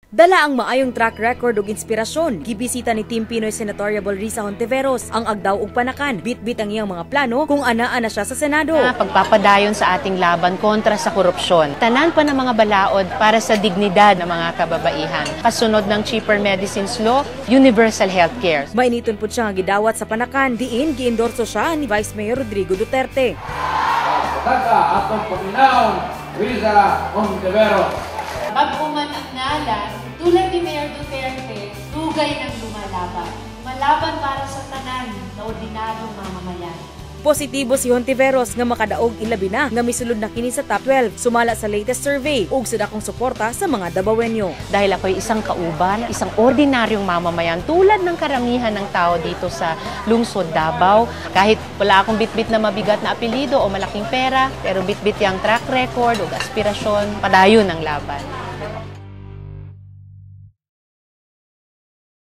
Dala ang maayong track record ug inspirasyon. Gibisita ni Team Pinoy Senatorial Risa Hontiveros ang Agdao ug Panakan. Bitbit ang iyang mga plano kung anaa na siya sa Senado. Pagpapadayon sa ating laban kontra sa korupsyon. Tanan pa ng mga balaod para sa dignidad ng mga kababaihan. Kasunod ng Cheaper Medicines Law, Universal Healthcare. Mainiton po siya nga gidawat sa Panakan, diin giendorso siya ni Vice Mayor Rodrigo Duterte. Atong paminaon, Risa Hontiveros. Baguman ang ngalan, tulad ni Mayor Duterte, dugay ng lumalaban. Malaban para sa tanan na ordinaryong mamamayan. Positibo si Hontiveros nga makadaog ilabi na nga misulod na kini sa top 12 sumala sa latest survey ug sa dakong suporta sa mga Dabawenyo. Dahil ako'y isang kauban, isang ordinaryong mamamayan tulad ng karamihan ng tao dito sa lungsod Davao. Kahit wala akong bitbit na mabigat na apelido o malaking pera, pero bitbit yang track record o aspirasyon, padayon ang laban.